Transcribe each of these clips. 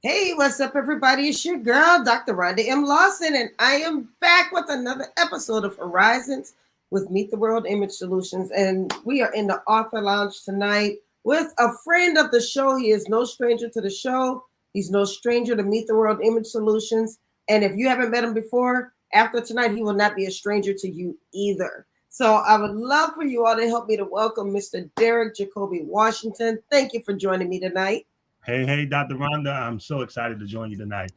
Hey, what's up, everybody? It's your girl, Dr. Rhonda M. Lawson, and I am back with another episode of Horizons with Meet the World Image Solutions. And we are in the author lounge tonight with a friend of the show. He is no stranger to the show. He's no stranger to Meet the World Image Solutions. And if you haven't met him before, after tonight, he will not be a stranger to you either. So I would love for you all to help me to welcome Mr. Derrick Jakolby Washington. Thank you for joining me tonight. Hey, Dr. Rhonda, I'm so excited to join you tonight.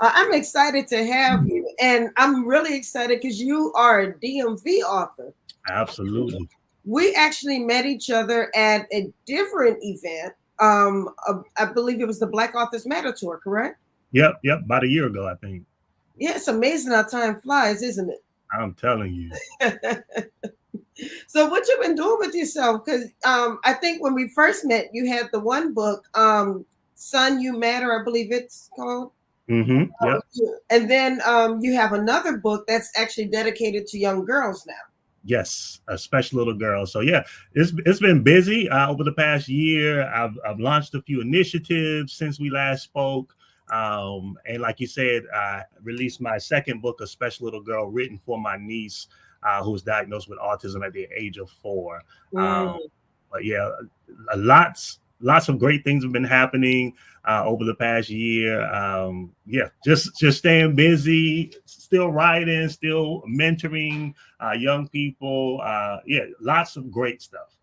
I'm excited to have you, and I'm really excited because you are a DMV author. Absolutely. We actually met each other at a different event. I believe it was the Black Authors Matter Tour, correct? Yep. About a year ago, I think. Yeah, it's amazing how time flies, isn't I'm telling you. it? So, what you been doing with yourself? Because I think when we first met, you had the one book, "Son, You Matter," I believe it's called. Yep. And then you have another book that's actually dedicated to young girls now. Yes, a special little girl. So yeah, it's been busy over the past year. I've launched a few initiatives since we last spoke. And like you said, I released my second book, A Special Little Girl, written for my niece who was diagnosed with autism at the age of 4. Mm. But yeah, lots of great things have been happening over the past year. Yeah, just staying busy, still writing, still mentoring young people. Yeah, lots of great stuff.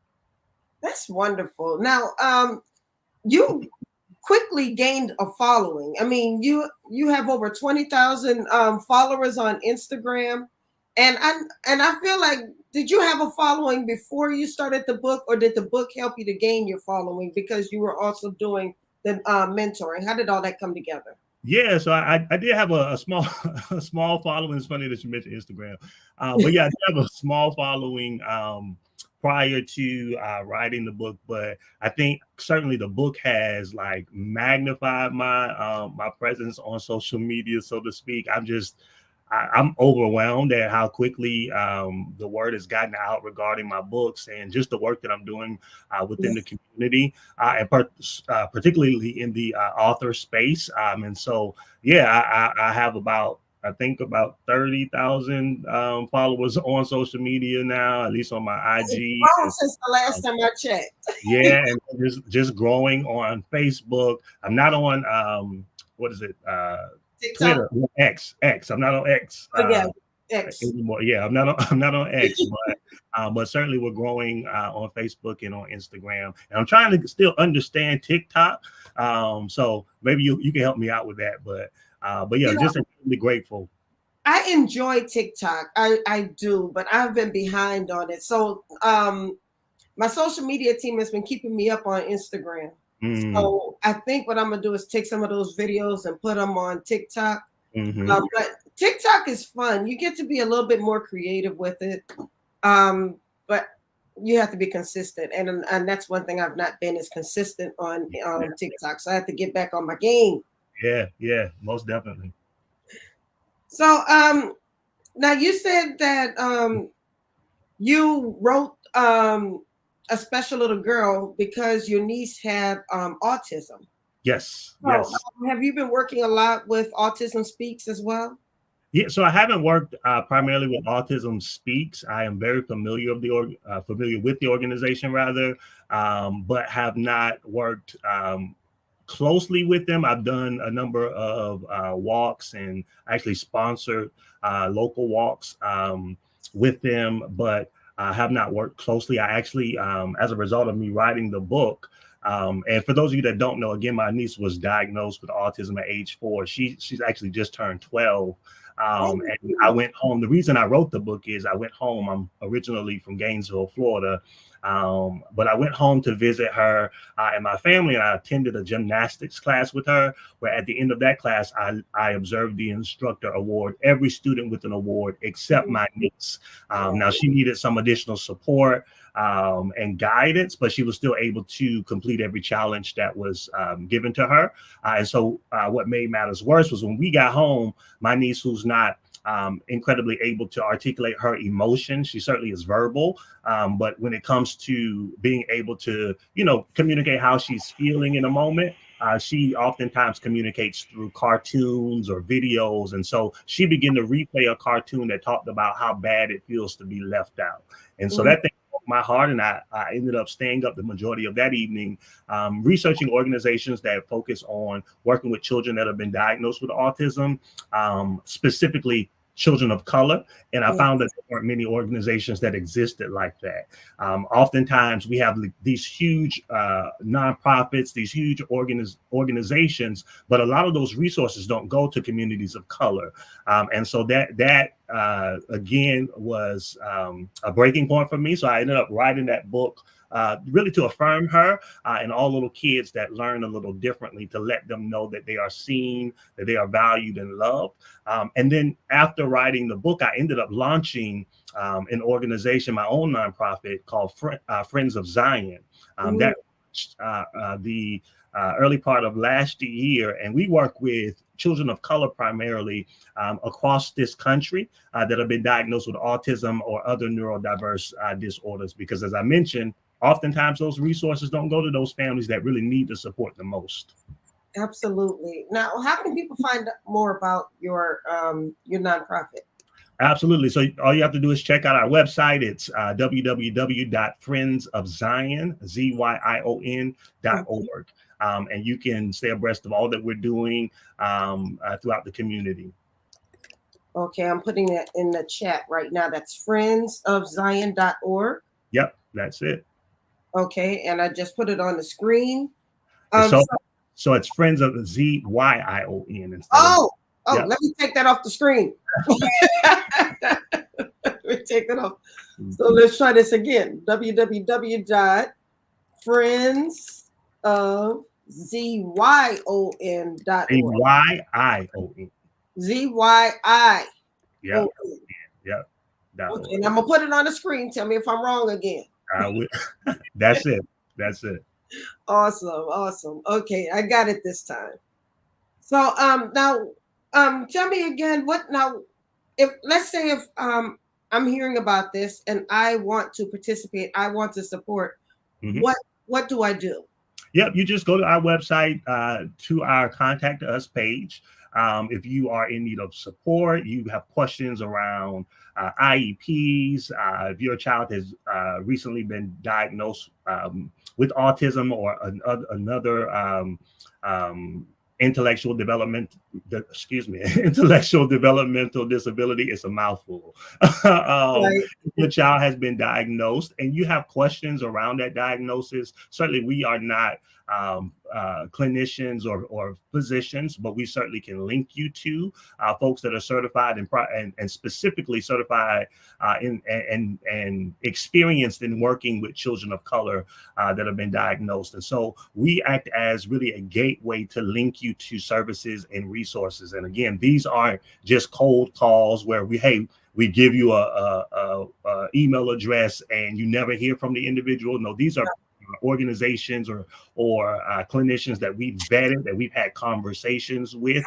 That's wonderful. Now, you quickly gained a following. I mean, you have over 20,000 followers on Instagram, and I feel like, did you have a following before you started the book, or did the book help you to gain your following because you were also doing the mentoring? How did all that come together? Yeah, so I did have a small a small following. It's funny that you mentioned Instagram, but yeah, I did have a small following prior to writing the book. But I think certainly the book has like magnified my presence on social media, so to speak. I'm overwhelmed at how quickly the word has gotten out regarding my books and just the work that I'm doing within the community, and particularly in the author space. And so, yeah, I have I think about 30,000 followers on social media now, at least on my It's IG. grown And, since the last um, time I checked. yeah, and just growing on Facebook. I'm not on what is it? TikTok. Twitter, X. I'm not on X Oh, yeah, X. anymore. Yeah, I'm not on X, but certainly we're growing on Facebook and on Instagram. And I'm trying to still understand TikTok. So maybe you can help me out with that. But yeah, You know, just really grateful. I enjoy TikTok. I do, but I've been behind on it. So my social media team has been keeping me up on Instagram. Mm, So I think what I'm gonna do is take some of those videos and put them on TikTok. hmm But TikTok is fun. You get to be a little bit more creative with it, but you have to be consistent, and that's one thing I've not been as consistent on TikTok. So I have to get back on my game. Yeah, most definitely. So now you said that you wrote a special little girl because your niece had autism. Yes, So, yes. have you been working a lot with Autism Speaks as well? Yeah, so I haven't worked primarily with Autism Speaks. I am very familiar familiar with the organization rather, but have not worked closely with them. I've done a number of walks and actually sponsored local walks with them, but I have not worked closely. I actually, as a result of me writing the book, and for those of you that don't know, again, my niece was diagnosed with autism at age 4. She's actually just turned 12. And I went home. The reason I wrote the book is I went home. I'm originally from Gainesville, Florida, but I went home to visit her and my family, and I attended a gymnastics class with her. Where at the end of that class, I observed the instructor award every student with an award except my niece. Now she needed some additional support and guidance, but she was still able to complete every challenge that was given to her. And so what made matters worse was when we got home, my niece, who's not incredibly able to articulate her emotions. She certainly is verbal, but when it comes to being able to, communicate how she's feeling in a moment, she oftentimes communicates through cartoons or videos. And so she began to replay a cartoon that talked about how bad it feels to be left out. And so that thing broke my heart, and I ended up staying up the majority of that evening, researching organizations that focus on working with children that have been diagnosed with autism, specifically children of color. And I found that there weren't many organizations that existed like that. Oftentimes we have these huge nonprofits, these huge organizations, but a lot of those resources don't go to communities of color. And so that again was a breaking point for me. So I ended up writing that book, really to affirm her and all little kids that learn a little differently, to let them know that they are seen, that they are valued and loved. And then after writing the book, I ended up launching an organization, my own nonprofit called Friends of Zion. That the early part of last year, and we work with children of color primarily across this country that have been diagnosed with autism or other neurodiverse disorders, because as I mentioned, oftentimes those resources don't go to those families that really need the support the most. Absolutely. Now, how can people find out more about your nonprofit? Absolutely. So all you have to do is check out our website. It's www.friendsofzion.org. And you can stay abreast of all that we're doing throughout the community. Okay, I'm putting it in the chat right now. That's friendsofzion.org. Yep, that's it. Okay, and I just put it on the screen. So it's Friends of ZYION. Let me take that off the screen. Let me take that off. So let's try this again. www.friendsofzion.org. ZYION. ZYI. Yep. Yep. Okay, and I'm gonna put it on the screen. Tell me if I'm wrong again. That's it. That's it. Awesome. Okay, I got it this time. So now tell me again, what now, if let's say if I'm hearing about this and I want to participate, I want to support, what do I do? Yep, you just go to our website, to our Contact Us page. If you are in need of support, you have questions around IEPs, if your child has recently been diagnosed with autism or another intellectual developmental disability, it's a mouthful. Your child has been diagnosed and you have questions around that diagnosis. Certainly we are not clinicians or physicians, but we certainly can link you to folks that are certified and specifically certified and experienced in working with children of color that have been diagnosed. And so we act as really a gateway to link you to services and resources. And again, these aren't just cold calls where we give you a email address and you never hear from the individual. No, these are organizations or clinicians that we've vetted, that we've had conversations with,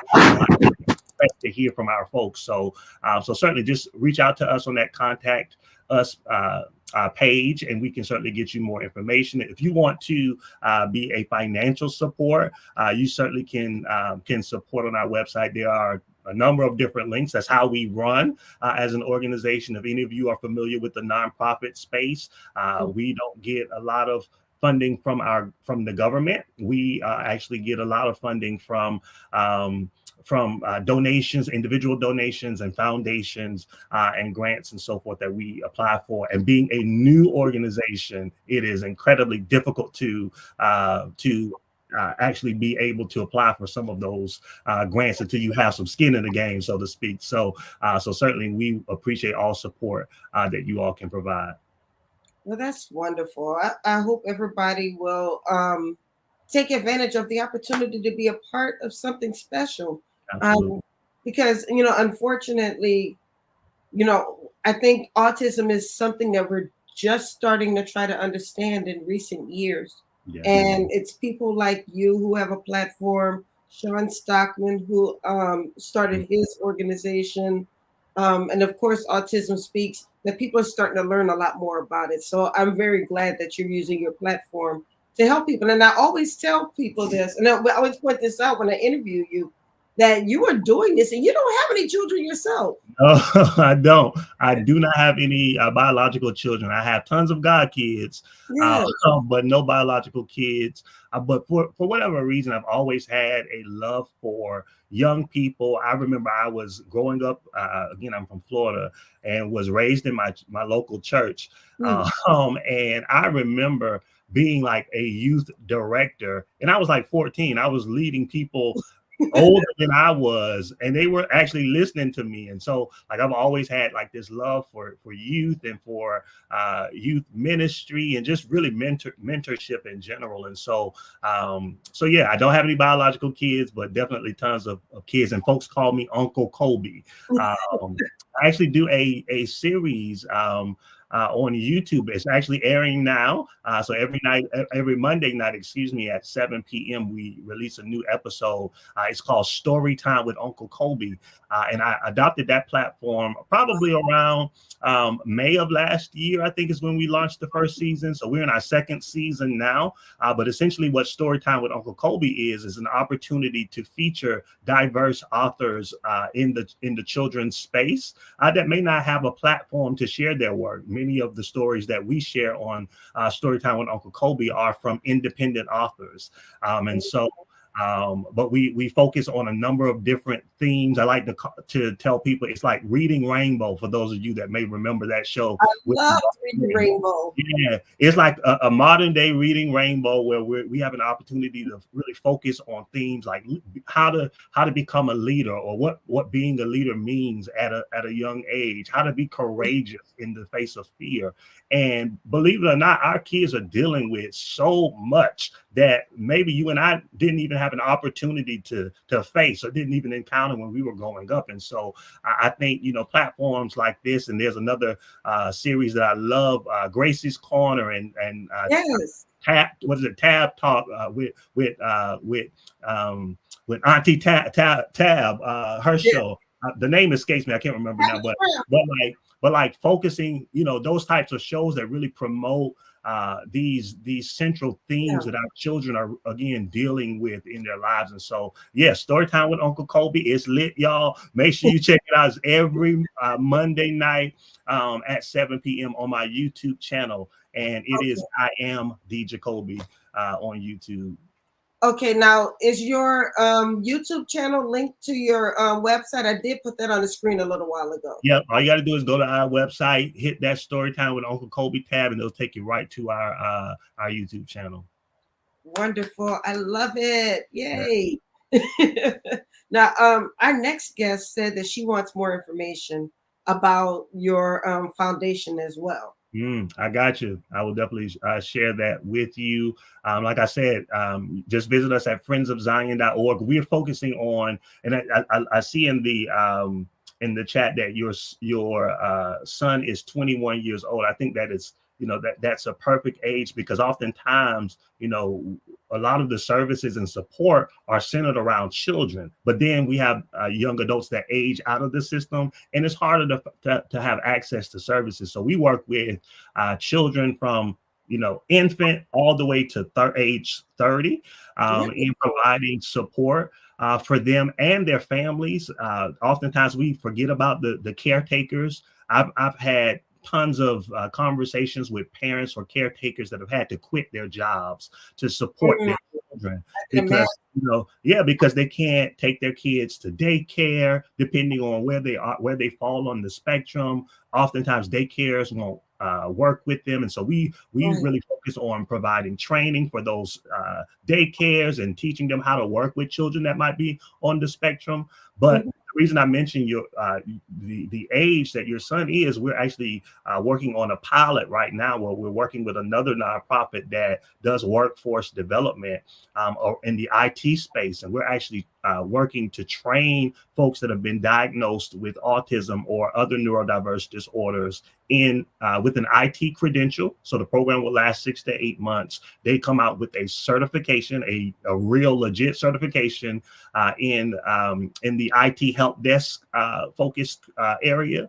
to hear from our folks. So certainly just reach out to us on that Contact Us page, and we can certainly get you more information. If you want to be a financial support, you certainly can support on our website. There are a number of different links. That's how we run as an organization. If any of you are familiar with the nonprofit space, we don't get a lot of funding from the government. We actually get a lot of funding from donations, individual donations and foundations and grants and so forth that we apply for. And being a new organization, it is incredibly difficult to actually be able to apply for some of those grants until you have some skin in the game, so to speak. So certainly we appreciate all support that you all can provide. Well, that's wonderful. I hope everybody will take advantage of the opportunity to be a part of something special. Because, unfortunately, I think autism is something that we're just starting to try to understand in recent years. Yeah. And it's people like you who have a platform, Sean Stockman, who started his organization, and of course, Autism Speaks, that people are starting to learn a lot more about it. So I'm very glad that you're using your platform to help people. And I always tell people this, and I always point this out when I interview you, that you are doing this and you don't have any children yourself. No, I don't. I do not have any biological children. I have tons of god kids, Yeah. but no biological kids. But for whatever reason, I've always had a love for young people. I remember I was growing up. Again, I'm from Florida and was raised in my local church. And I remember being like a youth director, and I was like 14. I was leading people older than I was, and they were actually listening to me. And so like I've always had like this love for youth and for youth ministry and just really mentorship in general. And so yeah, I don't have any biological kids, but definitely tons of kids, and folks call me Uncle Colby. I actually do a series on YouTube. It's actually airing now. So every Monday night, at 7 p.m., we release a new episode. It's called Story Time with Uncle Colby. And I adopted that platform probably around May of last year, I think is when we launched the first season. So we're in our second season now. But essentially what Story Time with Uncle Colby is an opportunity to feature diverse authors in the children's space that may not have a platform to share their work. Many of the stories that we share on Storytime with Uncle Colby are from independent authors. But we focus on a number of different themes. I like to tell people it's like Reading Rainbow, for those of you that may remember that show. I love Reading Rainbow. Yeah, it's like a modern day Reading Rainbow where we have an opportunity to really focus on themes like how to become a leader, or what being a leader means at a young age, how to be courageous in the face of fear. And believe it or not, our kids are dealing with so much that maybe you and I didn't even have an opportunity to face or didn't even encounter when we were growing up. And so I think, platforms like this, and there's another series that I love, Gracie's Corner and yes. Tab Talk with Auntie Tab, her show. The name escapes me. I can't remember now, but like focusing, those types of shows that really promote these central themes that our children are again dealing with in their lives. And so, Storytime with Uncle Colby is lit, y'all. Make sure you check it out. It's every Monday night at 7 p.m. on my YouTube channel, and it is I am the Jakolby on YouTube. Okay, now is your YouTube channel linked to your website? I did put that on the screen a little while ago. Yep, all you got to do is go to our website, hit that Storytime with Uncle Colby tab, and it'll take you right to our YouTube channel. Wonderful, I love it! Yay! Yeah. Now, our next guest said that she wants more information about your foundation as well. I got you. I will definitely share that with you. Like I said, just visit us at friendsofzion.org. We're focusing on, and I see in the chat that your son is 21 years old. I think that is, that's a perfect age, because oftentimes, a lot of the services and support are centered around children, but then we have young adults that age out of the system, and it's harder to have access to services. So we work with children from infant all the way to age 30 in providing support for them and their families. Oftentimes we forget about the caretakers. I've had tons of conversations with parents or caretakers that have had to quit their jobs to support their children because they can't take their kids to daycare, depending on where they fall on the spectrum. Oftentimes daycares won't work with them, and so we really focus on providing training for those daycares and teaching them how to work with children that might be on the spectrum. But the reason I mentioned the age that your son is, we're actually working on a pilot right now where we're working with another nonprofit that does workforce development in the IT space, and we're actually working to train folks that have been diagnosed with autism or other neurodiverse disorders with an IT credential. So the program will last 6 to 8 months. They come out with a certification, a real legit certification in the IT help desk focused area.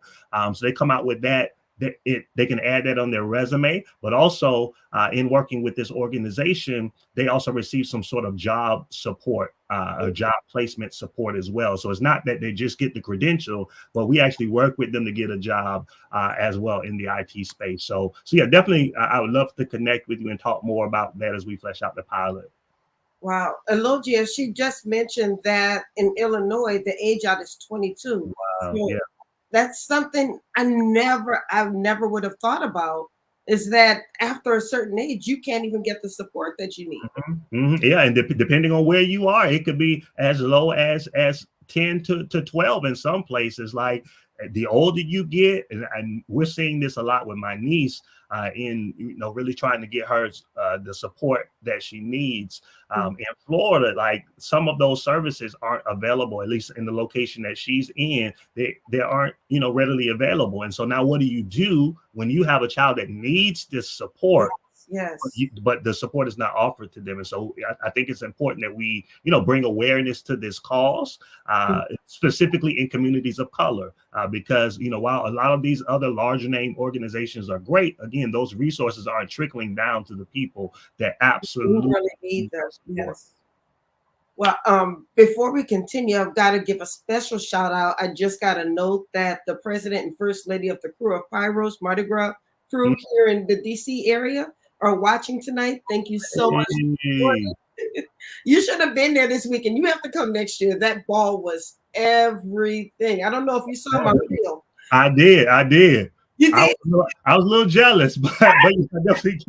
So they come out with that they can add that on their resume, but also in working with this organization, they also receive some sort of job support, or job placement support as well. So it's not that they just get the credential, but we actually work with them to get a job as well in the IT space. So yeah, definitely, I would love to connect with you and talk more about that as we flesh out the pilot. Wow. Elogeia, she just mentioned that in Illinois, the age out is 22. Yeah. So that's something I never would have thought about, is that after a certain age, you can't even get the support that you need. Yeah, and depending on where you are, it could be as low as 10 to 12 in some places. Like the older you get, and we're seeing this a lot with my niece, in really trying to get her the support that she needs. In Florida, like some of those services aren't available, at least in the location that she's in. They aren't readily available. And so now what do you do when you have a child that needs this support? Yes. But the support is not offered to them. And so I think it's important that we, bring awareness to this cause, specifically in communities of color, because, while a lot of these other larger name organizations are great, again, those resources aren't trickling down to the people that absolutely really need them. Yes. Well, before we continue, I've got to give a special shout out. I just got a note that the president and first lady of the crew of Pyros Mardi Gras crew here in the DC area are watching tonight. Thank you so much. You should have been there this weekend. You have to come next year. That ball was everything. I don't know if you saw my reel. I did. You did? I was a little jealous, but I definitely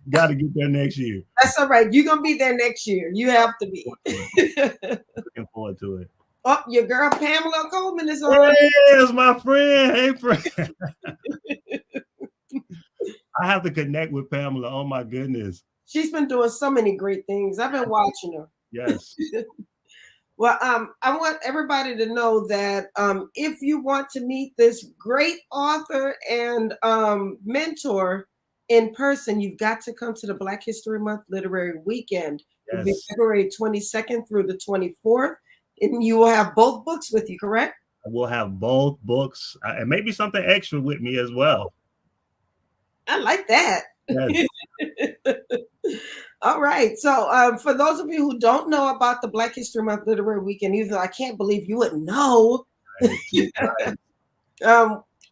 got to get there next year. That's all right. You're gonna be there next year. You have to be. Looking forward to it. Oh, your girl Pamela Coleman is on. Yes, my friend. Hey, friend. I have to connect with Pamela. Oh my goodness. She's been doing so many great things. I've been watching her. Yes. Well, I want everybody to know that if you want to meet this great author and mentor in person, you've got to come to the Black History Month Literary Weekend. Yes. It'll be February 22nd through the 24th, and you will have both books with you, correct? I will have both books, and maybe something extra with me as well. I like that. Yes. All right. So for those of you who don't know about the Black History Month Literary Weekend, either I can't believe you wouldn't know. Right.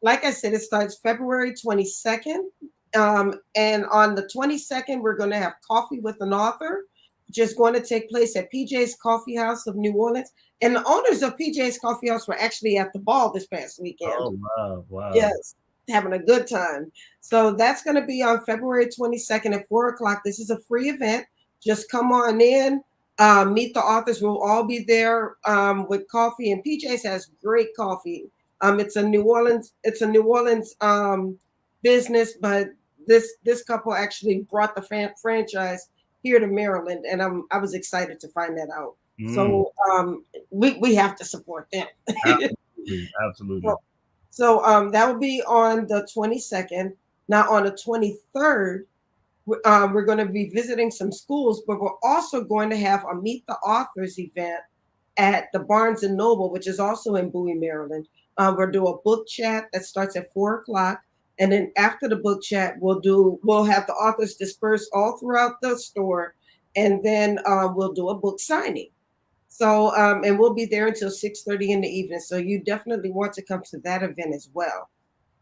Like I said, it starts February 22nd. And on the 22nd, we're going to have Coffee with an Author, which is going to take place at PJ's Coffee House of New Orleans. And the owners of PJ's Coffee House were actually at the ball this past weekend. Oh, wow. Wow. Yes. Having a good time. So that's going to be on February 22nd at 4:00. This is a free event. Just come on in, meet the authors. We'll all be there with coffee, and PJ's has great coffee. It's a New Orleans business, but this couple actually brought the franchise here to Maryland, and I was excited to find that out. So we have to support them. Absolutely. So that will be on the 22nd. Now on the 23rd, we're going to be visiting some schools, but we're also going to have a Meet the Authors event at the Barnes & Noble, which is also in Bowie, Maryland. We'll do a book chat that starts at 4:00. And then after the book chat, we'll have the authors disperse all throughout the store. And then we'll do a book signing. So, and we'll be there until 6:30 in the evening. So you definitely want to come to that event as well.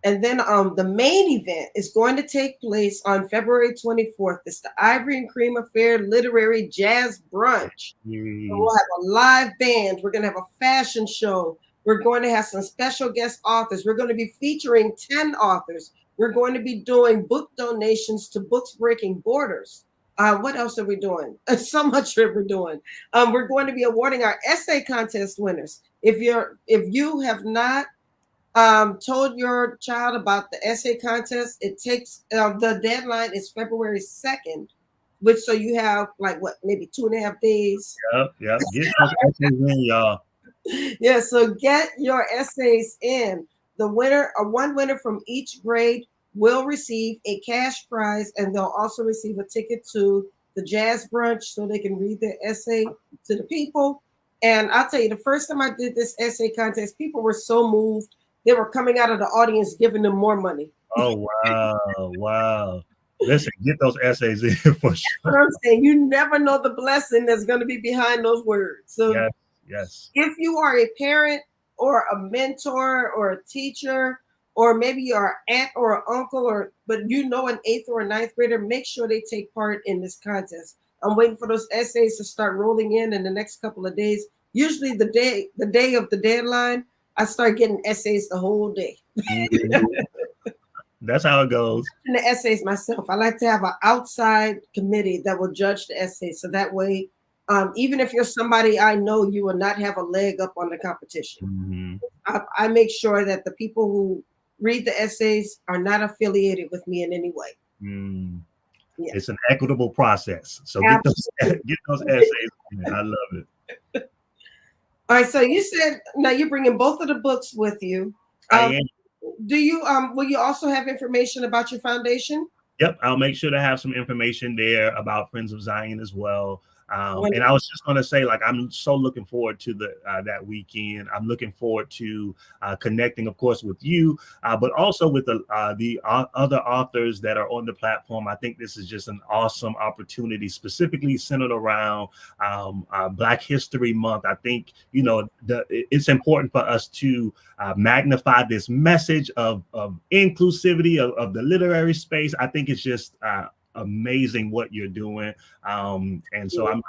And then the main event is going to take place on February 24th. It's the Ivory and Cream Affair Literary Jazz Brunch. So we'll have a live band. We're going to have a fashion show. We're going to have some special guest authors. We're going to be featuring 10 authors. We're going to be doing book donations to Books Breaking Borders. What else are we doing? So much that we're doing. We're going to be awarding our essay contest winners. If you have not told your child about the essay contest, it takes the deadline is February 2nd, which so you have maybe 2.5 days. Yep. Get those essays in, y'all. Yeah, so get your essays in. One winner from each grade will receive a cash prize, and they'll also receive a ticket to the jazz brunch so they can read their essay to the people. And I'll tell you, the first time I did this essay contest, people were so moved. They were coming out of the audience giving them more money. Oh, wow. Wow. Listen, get those essays in for What sure. I'm saying, you never know the blessing that's going to be behind those words. So Yes, yes. if you are a parent or a mentor or a teacher, or maybe you're an aunt or an uncle, or but you know an eighth or a ninth grader, make sure they take part in this contest. I'm waiting for those essays to start rolling in the next couple of days. Usually the day of the deadline, I start getting essays the whole day. Mhm. That's how it goes. In the essays myself, I like to have an outside committee that will judge the essays, so that way, even if you're somebody I know, you will not have a leg up on the competition. Mhm. I make sure that the people who read the essays are not affiliated with me in any way. Mm. Yeah, It's an equitable process. So get those absolutely. get those essays in. I love it. All right, so you said now you're bringing both of the books with you. I Um, am. do you will you also have information about your foundation? Yep, I'll make sure to have some information there about Friends of Zion as well. And I Wonderful. was just going to say, like, I'm so looking forward to the that weekend. I'm looking forward to connecting, of course, with you, but also with the other authors that are on the platform. I think this is just an awesome opportunity, specifically centered around Black History Month. I think it's important for us to magnify this message of inclusivity of the literary space. I think it's just amazing what you're doing. And so I'm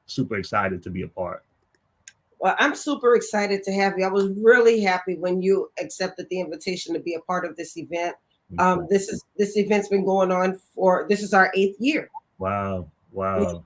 super excited to be a part. Well, I'm super excited to have you. I was really happy when you accepted the invitation to be a part of this event. Okay. This event's been going on for this is our 8th year. Wow. Wow.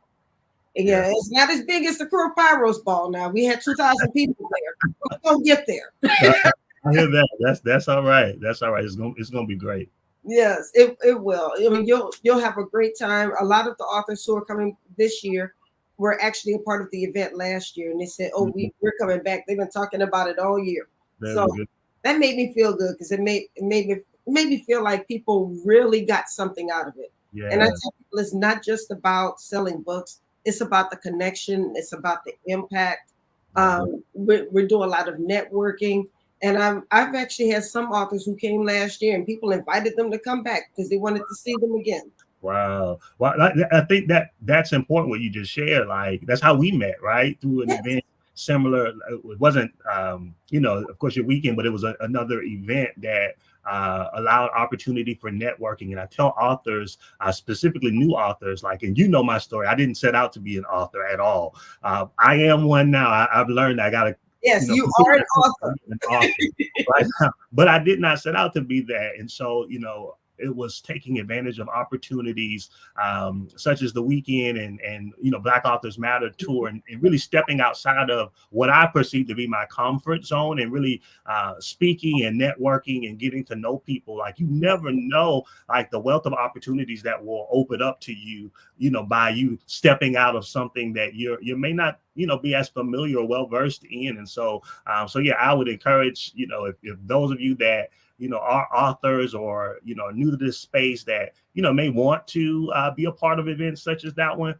Yeah, Yeah. it's not as big as the Crew of Pyros ball now. We had 2,000 people there. We're gonna get there. I hear that. That's all right. That's all right. It's gonna be great. Yes, it will. I mean, you'll have a great time. A lot of the authors who are coming this year were actually a part of the event last year, and they said, "Oh, Mhm. we're coming back." They've been talking about it all year, so Very good. that made me feel good because it made me feel like people really got something out of it. And I Yeah. tell people it's not just about selling books; it's about the connection, it's about the impact. Mhm. We're doing a lot of networking. And I've actually had some authors who came last year, and people invited them to come back because they wanted to see them again. Wow. Well, I think that's important what you just shared. Like that's how we met, right? Through an Yes, event similar. It wasn't, of course, your weekend, but it was another event that allowed opportunity for networking. And I tell authors, specifically new authors, like, and you know my story. I didn't set out to be an author at all. I am one now. I've learned I got to, yes, you consider are an myself author. an author right now. But I did not set out to be that. And so, it was taking advantage of opportunities such as the weekend and Black Authors Matter tour and really stepping outside of what I perceive to be my comfort zone and really speaking and networking and getting to know people. Like you never know, like the wealth of opportunities that will open up to you, by you stepping out of something that you may not be as familiar or well versed in. And so yeah, I would encourage if those of you that are authors or new to this space that may want to be a part of events such as that one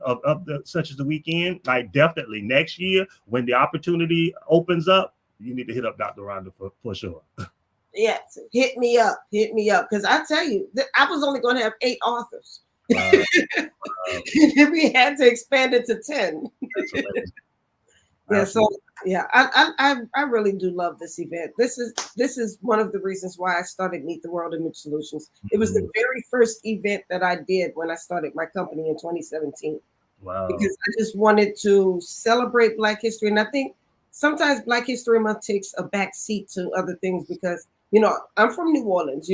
such as the weekend. Like definitely next year when the opportunity opens up, you need to hit up Dr. Rhonda for sure. Yes, hit me up, because I tell you, I was only going to have 8 authors. Wow, We had to expand it to 10. that's amazing. Yeah, so Absolutely. yeah, I really do love this event. This is one of the reasons why I started Meet the World Image Solutions. It was the Mhm. very first event that I did when I started my company in 2017 Wow. because I just wanted to celebrate Black history, and I think sometimes Black History Month takes a back seat to other things because I'm from New Orleans.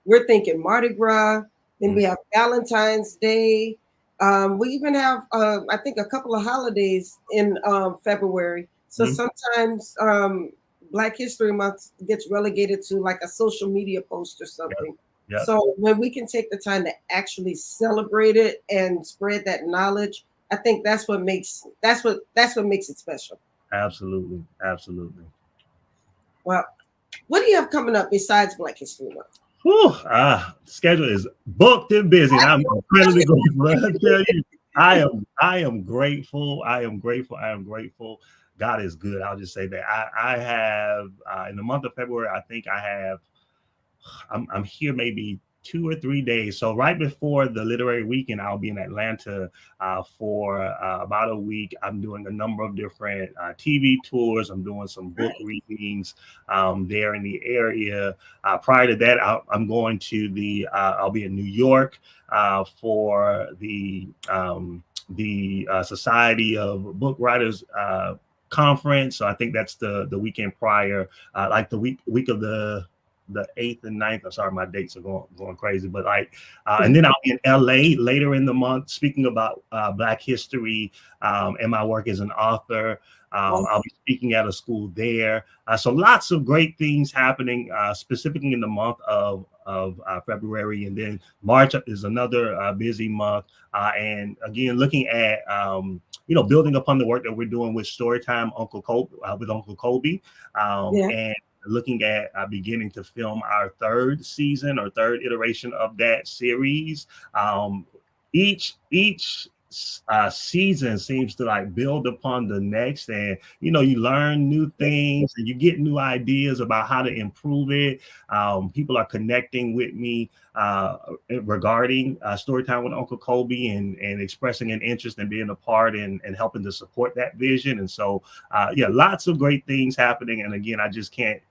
We're thinking Mardi Gras, then Mhm. we have Valentine's Day. We even have, I think, a couple of holidays in February. So Mhm. sometimes Black History Month gets relegated to like a social media post or Yep. something. Yep. So when we can take the time to actually celebrate it and spread that knowledge, I think that's what makes it special. Absolutely. Absolutely. Well, what do you have coming up besides Black History Month? Whew, schedule is booked and busy, and I'm incredibly grateful. I tell you, I am grateful. I am grateful. I am grateful. God is good. I'll just say that I have in the month of February. I think I have I'm here maybe 2 or 3 days. So right before the literary weekend, I'll be in Atlanta for about a week. I'm doing a number of different TV tours. I'm doing some book readings there in the area. Prior to that, I'm going to I'll be in New York for the Society of Book Writers conference. So I think that's the weekend prior, like the week of the 8th and 9th. I'm sorry, my dates are going crazy, but and then I'll be in LA later in the month speaking about Black history and my work as an author. I'll be speaking at a school there. So lots of great things happening, specifically in the month of February, and then March is another busy month. And again, looking at building upon the work that we're doing with Storytime with Uncle Colby, and looking at beginning to film our third season or third iteration of that series. Each season seems to like build upon the next, and you learn new things and you get new ideas about how to improve it. People are connecting with me regarding Storytime with Uncle Colby and expressing an interest in being a part and helping to support that vision. And so lots of great things happening, and again, I just can't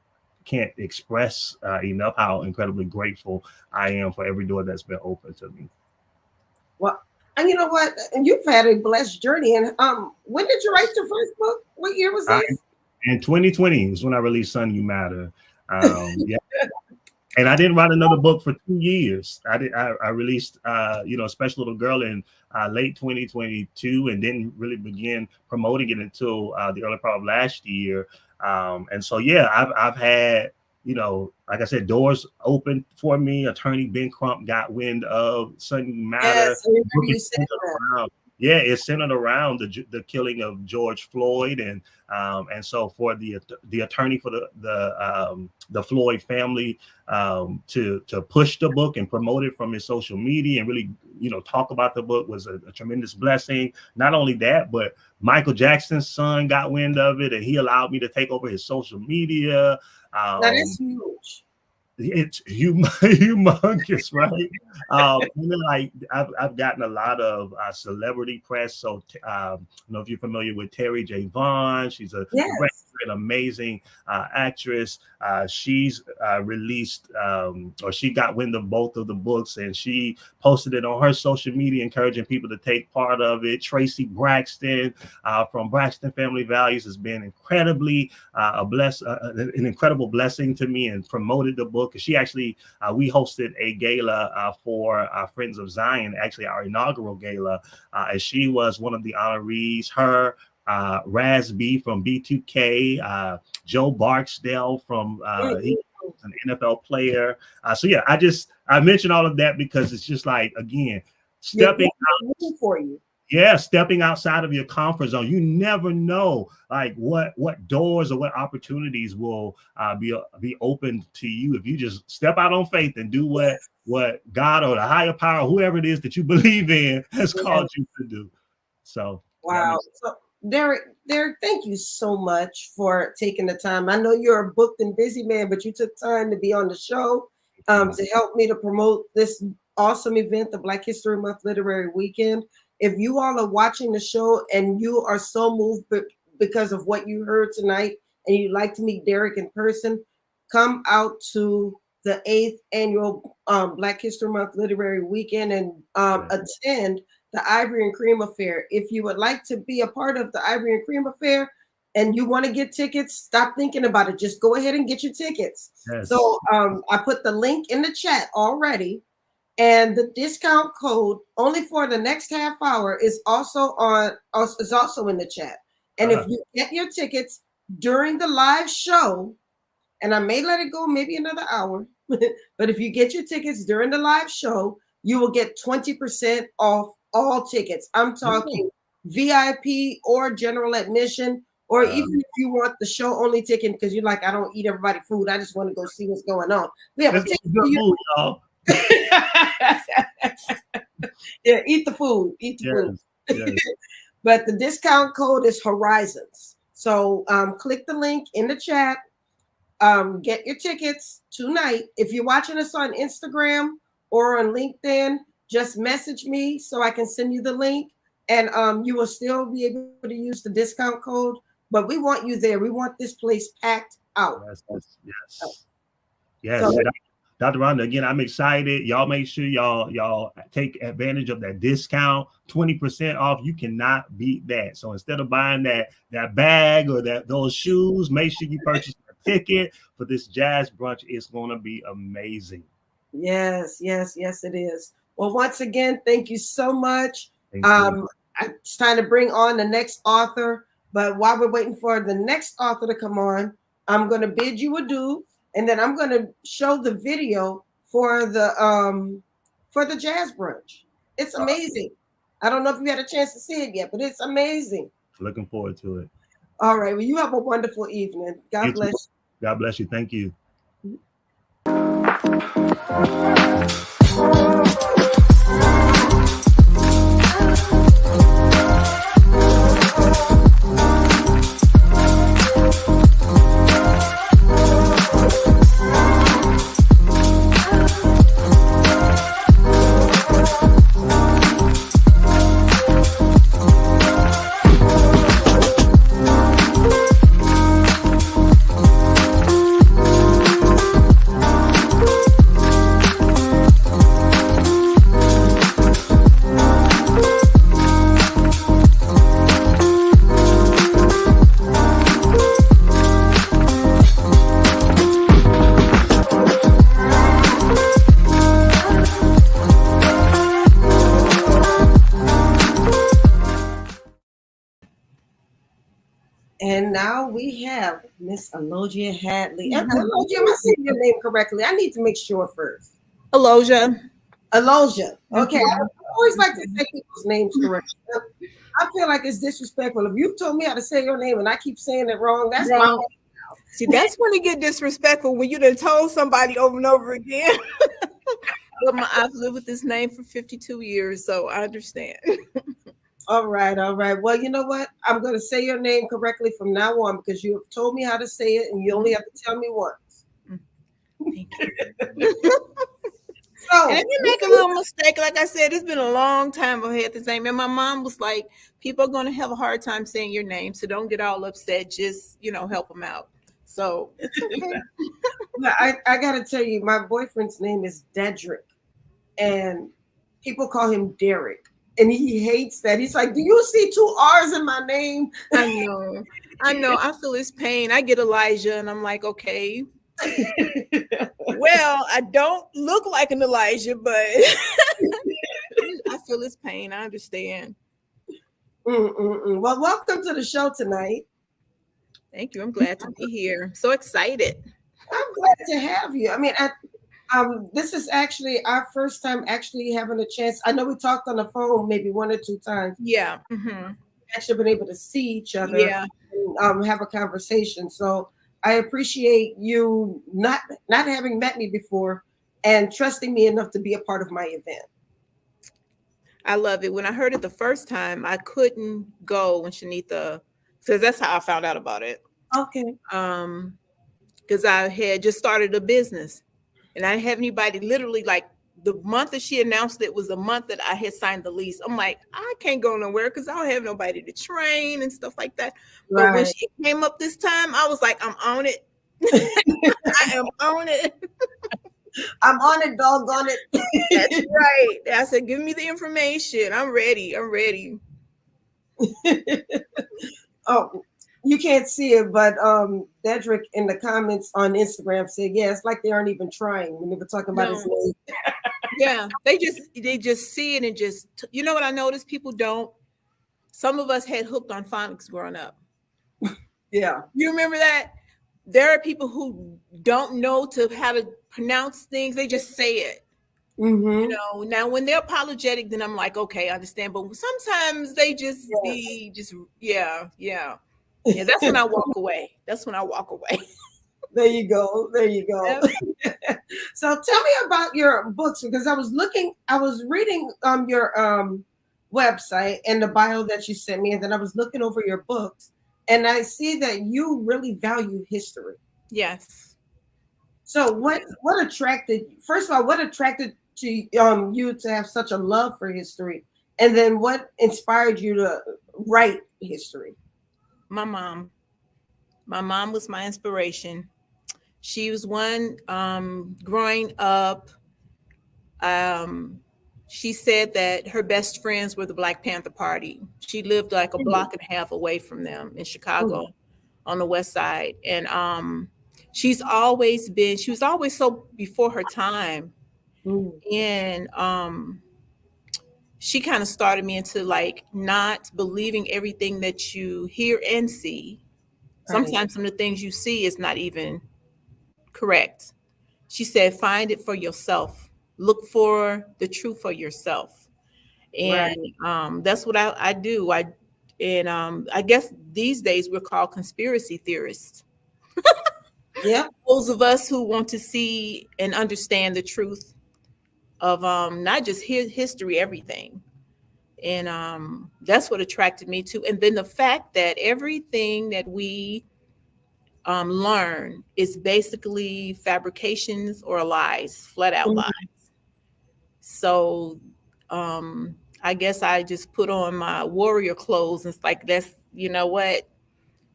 express enough how incredibly grateful I am for every door that's been open to me. Well, and you know what? And you've had a blessed journey. And when did you write your first book? What year was this? In 2020 was when I released Son You Matter. Yeah. And I didn't write another book for 2 years. I released Special Little Girl in late 2022 and didn't really begin promoting it until the early part of last year. And so, I've had, like I said, doors open for me. Attorney Ben Crump got wind of Son You Matter. Yes, it's centered around the killing of George Floyd, and so for the attorney for the Floyd family to push the book and promote it from his social media and really talk about the book was a tremendous blessing. Not only that, but Michael Jackson's son got wind of it, and he allowed me to take over his social media. That is huge. It's humongous, right? And then I've gotten a lot of celebrity press. So I don't know if you're familiar with Terry J. Vaughn. She's an amazing actress. She's released or she got wind of both of the books, and she posted it on her social media, encouraging people to take part of it. Tracy Braxton from Braxton Family Values has been incredibly an incredible blessing to me and promoted the book. She actually, we hosted a gala for our Friends of Zion, actually our inaugural gala, and she was one of the honorees. Her, Raz B from B2K, Joe Barksdale from he's an NFL player. I mentioned all of that because it's just like, again, stepping out for you. Yeah, stepping outside of your comfort zone. You never know like what doors or what opportunities will be open to you if you just step out on faith and do what God or the higher power, whoever it is that you believe in, has called you to do. So wow. So Derrick, thank you so much for taking the time. I know you're a booked and busy man, but you took time to be on the show to help me to promote this awesome event, the Black History Month Literary Weekend. If you all are watching the show and you are so moved because of what you heard tonight and you'd like to meet Derrick in person, come out to the 8th annual Black History Month Literary Weekend and attend the Ivory and Cream Affair. If you would like to be a part of the Ivory and Cream Affair and you want to get tickets, stop thinking about it. Just go ahead and get your tickets. Yes. So I put the link in the chat already. And the discount code only for the next half hour is also in the chat. And if you get your tickets during the live show, and I may let it go maybe another hour, but if you get your tickets during the live show, you will get 20% off all tickets. I'm talking VIP or general admission, or even if you want the show only ticket because you're like, I don't eat everybody food. I just want to go see what's going on. We have a ticket for you. Yeah, eat the food. Food. Yes. But the discount code is Horizons. So click the link in the chat Get your tickets tonight. If you're watching us on Instagram or on LinkedIn, just message me so I can send you the link, and you will still be able to use the discount code. But we want you there. We want this place packed out. Yes. So, Dr. Rhonda, again, I'm excited. Y'all make sure y'all take advantage of that discount, 20% off. You cannot beat that. So instead of buying that bag or those shoes, make sure you purchase a ticket for this jazz brunch. It's going to be amazing. Yes, it is. Well, once again, thank you so much. It's time to bring on the next author. But while we're waiting for the next author to come on, I'm going to bid you adieu. And then I'm going to show the video for the jazz brunch. It's amazing. I don't know if you had a chance to see it yet, but it's amazing. Looking forward to it. All right. Well, you have a wonderful evening. God bless you. God bless you. Thank you. And now we have Miss Elogeia Hadley. Elogeia, am I saying your name correctly? I need to make sure first. Elogeia. Elogeia. Okay. I always like to say people's names correctly. I feel like it's disrespectful. If you've told me how to say your name and I keep saying it wrong, that's wrong. See, that's when it get disrespectful, when you done told somebody over and over again. But I've lived with this name for 52 years, so I understand. All right. Well, you know what? I'm going to say your name correctly from now on because you have told me how to say it, and you only have to tell me once. Thank you. So, and if you make a little mistake, like I said, it's been a long time I've had this name. And my mom was like, people are going to have a hard time saying your name, so don't get all upset. Just, help them out. So it's okay. I got to tell you, my boyfriend's name is Derrick, and people call him Derrick. And he hates that. He's like, do you see 2 R's in my name? I know. I feel his pain. I get Elijah, and I'm like, okay. Well, I don't look like an Elijah, but I feel his pain. I understand. Well, welcome to the show tonight. Thank you. I'm glad to be here. So excited. I'm glad to have you. I mean, this is actually our first time actually having a chance. I know we talked on the phone maybe 1 or 2 times. Yeah. Mm-hmm. Actually been able to see each other. Yeah. And, have a conversation. So I appreciate you not having met me before and trusting me enough to be a part of my event. I love it. When I heard it the first time, I couldn't go when Shanita, because that's how I found out about it. Okay. Because I had just started a business. And I didn't have anybody, literally, like the month that she announced it was the month that I had signed the lease. I'm like, I can't go nowhere because I don't have nobody to train and stuff like that. Right. But when she came up this time, I was like, I'm on it. I am on it. I'm on it, doggone it. That's right. I said, give me the information. I'm ready. Oh, you can't see it, but Derrick in the comments on Instagram said, yeah, it's like they aren't even trying when they were talking about his name. Yeah, they just see it and just, you know what I noticed? People don't. Some of us had hooked on phonics growing up. Yeah. You remember that? There are people who don't know how to pronounce things. They just say it. Mm-hmm. Now when they're apologetic, then I'm like, okay, I understand. But sometimes they just yeah. That's when I walk away. There you go. Yep. So tell me about your books, because I was reading your website and the bio that you sent me, and then I was looking over your books, and I see that you really value history. Yes. So what attracted, first of all, what attracted to you to have such a love for history, and then what inspired you to write history? My mom. My mom was my inspiration. She was one growing up. Um, she said that her best friends were the Black Panther Party. She lived like a block and a half away from them in Chicago on the west side. And she was always so before her time. Mm. And she kind of started me into like not believing everything that you hear and see. Right. Sometimes some of the things you see is not even correct. She said, find it for yourself. Look for the truth for yourself. Right. And that's what I do. I guess these days we're called conspiracy theorists. Yep. Those of us who want to see and understand the truth of not just history, everything. And that's what attracted me to. And then the fact that everything that we learn is basically fabrications or lies, flat out Mhm. lies. So I guess I just put on my warrior clothes and it's like, that's, you know what,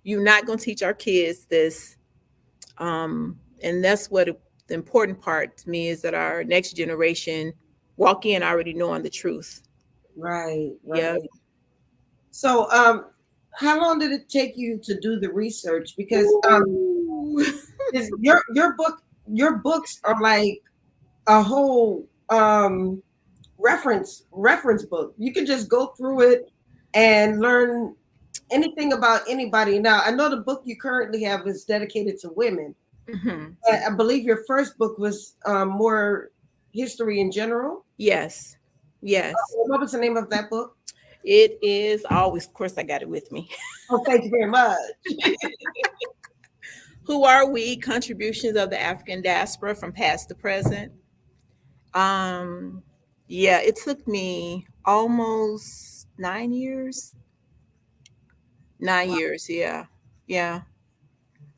you're not going to teach our kids this. And that's what the important part to me is that our next generation walk in already knowing the truth. Right. Yeah. Right. So, how long did it take you to do the research? Because Ooh. is your books are like a whole reference book. You can just go through it and learn anything about anybody. Now, I know the book you currently have is dedicated to women. Mhm. I believe your first book was more history in general. Yes. Yes. What was the name of that book? It is always, of course, I got it with me. Oh, thank you very much. Who are we? Contributions of the African diaspora from past to present. Um, yeah, it took me almost 9 years. 9 years, yeah. Yeah.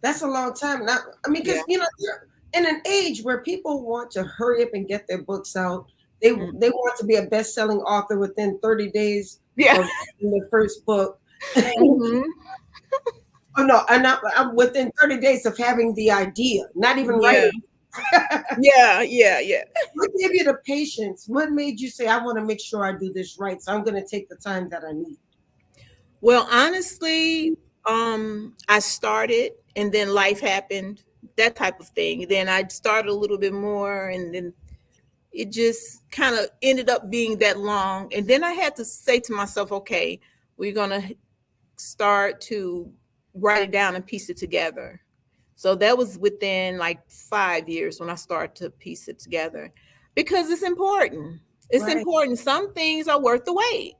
That's a long time. Now, I mean, Yeah. because you're in an age where people want to hurry up and get their books out. They Mm. they want to be a best-selling author within 30 days Yeah. of their first book. Mhm. Oh no, I'm within 30 days of having the idea, not even Yeah. writing. Yeah. Yeah. Yeah. What gave you the patience? What made you say, I want to make sure I do this right? So I'm going to take the time that I need. Well, honestly, I started and then life happened, that type of thing. Then I started a little bit more and then it just kind of ended up being that long. And then I had to say to myself, okay, we're going to start to write it down and piece it together. So that was within like 5 years when I started to piece it together because it's important. It's Right. important. Some things are worth the wait.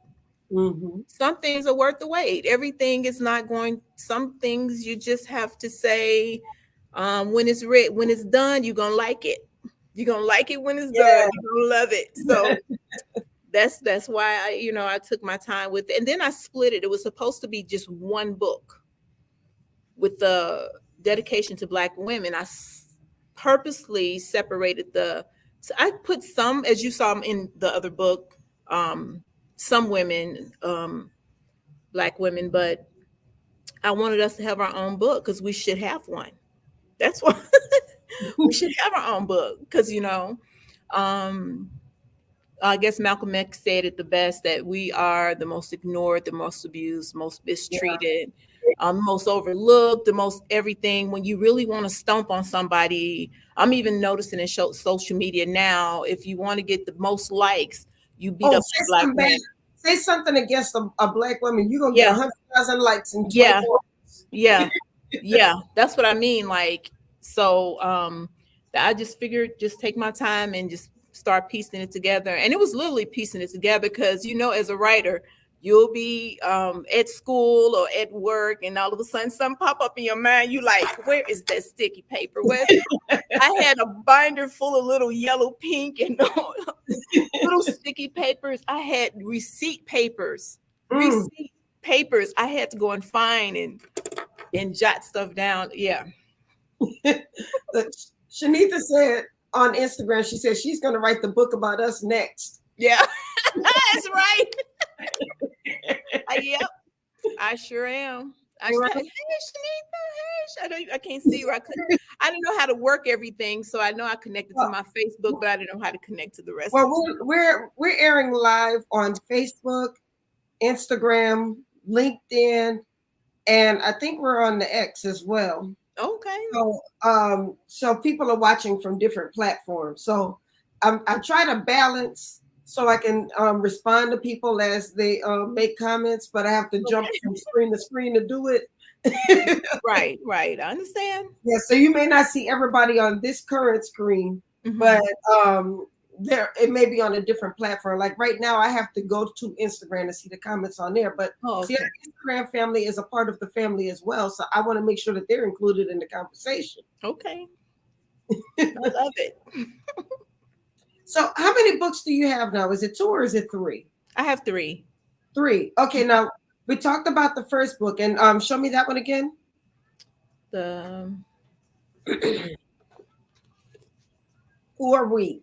Mm-hmm. Some things are worth the wait. Everything is not going, some things you just have to say when it's when it's done, you're going to like it. You're going to like it when it's done. Yeah. You're going to love it. So that's why I took my time with it. And then I split it. It was supposed to be just one book with the dedication to Black women. I purposely separated so I put some, as you saw in the other book, some women, Black women, but I wanted us to have our own book because we should have one. That's why we should have our own book because, um, I guess Malcolm X said it the best that we are the most ignored, the most abused, most Yeah. mistreated, most overlooked, the most everything. When you really want to stomp on somebody, I'm even noticing in social media now, if you want to get the most likes, you beat Oh, up say Black something bad. men. Say something against a Black woman. You're going to get Yeah, 100,000 likes in yeah, 24 hours. yeah, yeah. That's what I mean. Like, so I just figured just take my time and just start piecing it together. And it was literally piecing it together because as a writer, you'll be at school or at work and all of a sudden something pop up in your mind. You like, where is that sticky paper? I had a binder full of little yellow, pink, and little sticky papers. I had receipt papers. Mm. I had to go and find and jot stuff down. Yeah. Shanita said on Instagram, she said she's going to write the book about us next. Yeah, that's right. Yep, I sure am. I said, hey, Shanita, hey, I can't see you. I don't know how to work everything, so I know I connected to my Facebook, but I didn't know how to connect to the rest. Well, we're airing live on Facebook, Instagram, LinkedIn, and I think we're on the X as well. Okay. So people are watching from different platforms. So I try to balance so I can respond to people as they make comments, but I have to jump from screen to screen to do it. Right. I understand. Yeah, so you may not see everybody on this current screen, but it may be on a different platform. Like right now, I have to go to Instagram to see the comments on there. But see, our Instagram family is a part of the family as well, so I want to make sure that they're included in the conversation. Okay, I love it. So, how many books do you have now? Is it 2 or is it 3? I have 3. 3. Okay, now we talked about the first book, and show me that one again. Who are we?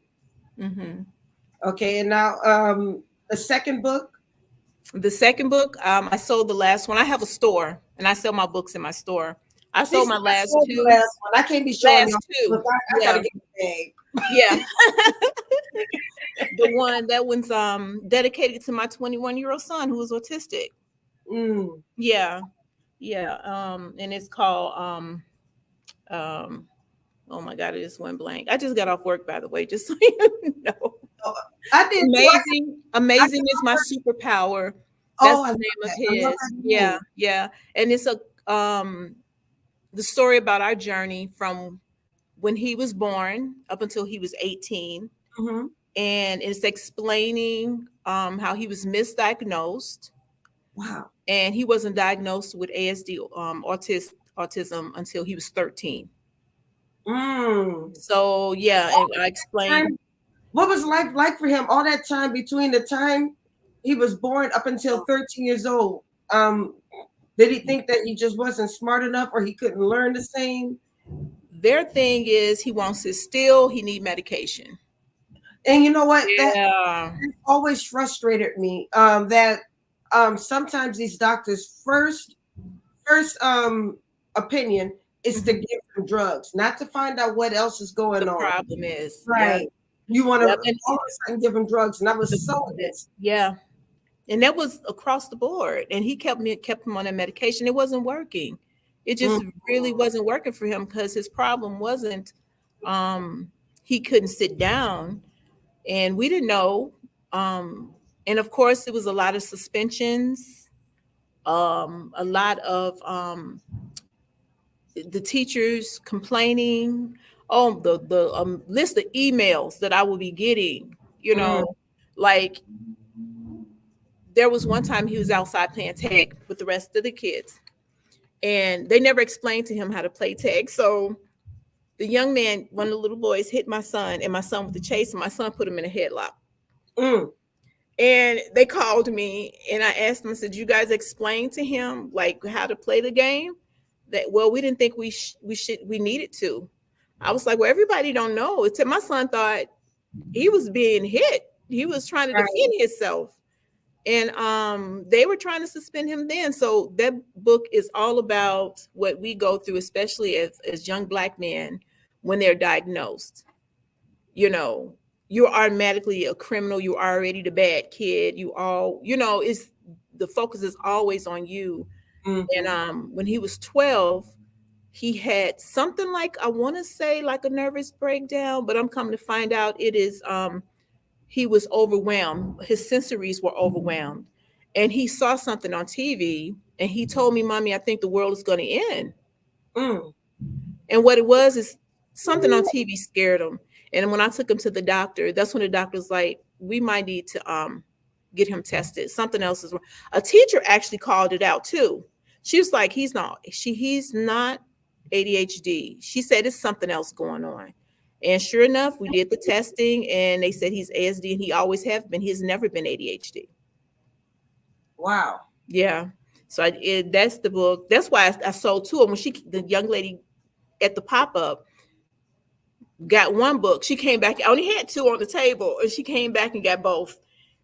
Okay, and now the second book. The second book, I sold the last one. I have a store, and I sell my books in my store. I sold my last 2. The last one. I can't be showing last you. 2. I gotta get the bag. Yeah. That one's dedicated to my 21-year-old son who is autistic. Yeah. And it's called oh my God, it just went blank. I just got off work, by the way, just so you know. I did. Amazing is my superpower. That's the name of his. Yeah. And it's the story about our journey from when he was born up until he was 18. And it's explaining how he was misdiagnosed. Wow. And he wasn't diagnosed with ASD, autism until he was 13. So yeah, and I explained what was life like for him all that time between the time he was born up until 13 years old. Did he think that he just wasn't smart enough or he couldn't learn the same? Their thing is he wants it still, he need medication. And you know what? That always frustrated me. That sometimes these doctors' first opinion is to give them drugs, not to find out what else is going on. The problem is right. You want to all of a sudden give them drugs, and that was so against. Yeah, and that was across the board. And he kept him on that medication. It wasn't working. It just really wasn't working for him because his problem wasn't he couldn't sit down, and we didn't know. And of course, it was a lot of suspensions, a lot of the teachers complaining. The list of emails that I would be getting, like there was one time he was outside playing tag with the rest of the kids, and they never explained to him how to play tag. So the young man, one of the little boys, hit my son, and my son with the chase, and my son put him in a headlock. And they called me, and I asked them, I said, you guys explain to him like how to play the game? We didn't think we needed to. I was like, well, everybody don't know. My son thought he was being hit. He was trying to defend himself. And they were trying to suspend him then. So that book is all about what we go through, especially as young Black men when they're diagnosed. You're automatically a criminal. You're already the bad kid. It's the focus is always on you. And when he was 12, he had something like, I want to say like a nervous breakdown, but I'm coming to find out it is he was overwhelmed. His sensories were overwhelmed. And he saw something on TV and he told me, Mommy, I think the world is going to end. And what it was is something on TV scared him. And when I took him to the doctor, that's when the doctor was like, we might need to get him tested. Something else is wrong. A teacher actually called it out too. She was like, he's not ADHD. She said it's something else going on. And sure enough, we did the testing and they said he's ASD and he always have been. He has never been ADHD. Wow. Yeah. So that's the book. That's why I sold 2 of them. The young lady at the pop-up, got one book. She came back. I only had two on the table, and she came back and got both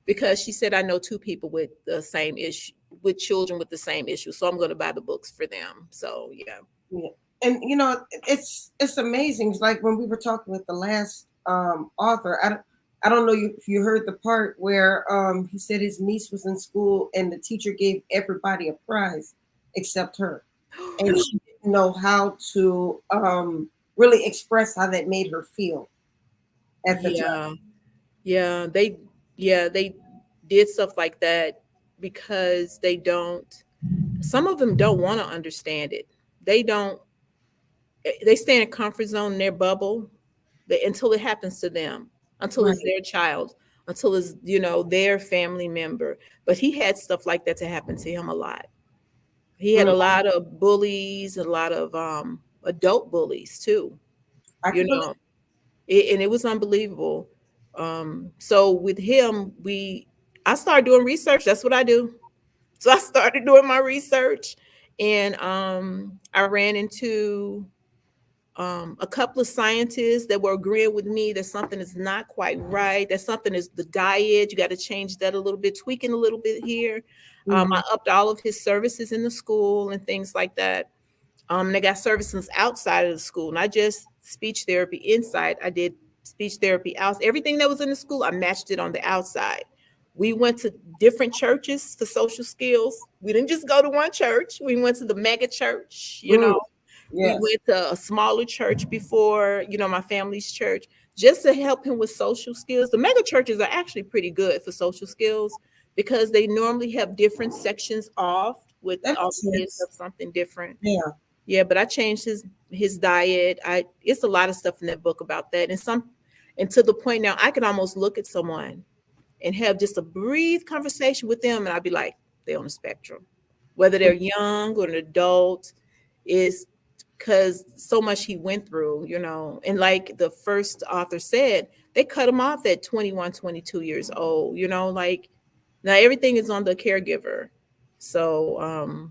because she said, I know two people with the same issue, with children with the same issue. So I'm going to buy the books for them. So, yeah. And, it's amazing. It's like when we were talking with the last author, I don't know if you heard the part where he said his niece was in school and the teacher gave everybody a prize except her. And she didn't know how to really express how that made her feel at the time. Yeah, they did stuff like that because some of them don't want to understand it. They stay in a comfort zone in their bubble until it happens to them, until it's their child, until it's, their family member. But he had stuff like that to happen to him a lot. He had a lot of bullies, a lot of adult bullies too, and it was unbelievable. So with him, I started doing research. That's what I do. So I started doing my research, and I ran into a couple of scientists that were agreeing with me that something is not quite right, that something is the diet. You got to change that a little bit, tweaking a little bit here. I upped all of his services in the school and things like that. And I got services outside of the school, not just speech therapy inside. I did speech therapy out. Everything that was in the school, I matched it on the outside. We went to different churches for social skills. We didn't just go to one church. We went to the mega church, Yes. We went to a smaller church before, my family's church, just to help him with social skills. The mega churches are actually pretty good for social skills because they normally have different sections off with all kids of something different. Yeah, but I changed his diet. It's a lot of stuff in that book about that. And to the point now I can almost look at someone and have just a brief conversation with them, and I'd be like, they're on the spectrum. Whether they're young or an adult, is because so much he went through, and like the first author said, they cut him off at 21, 22 years old, like now everything is on the caregiver. So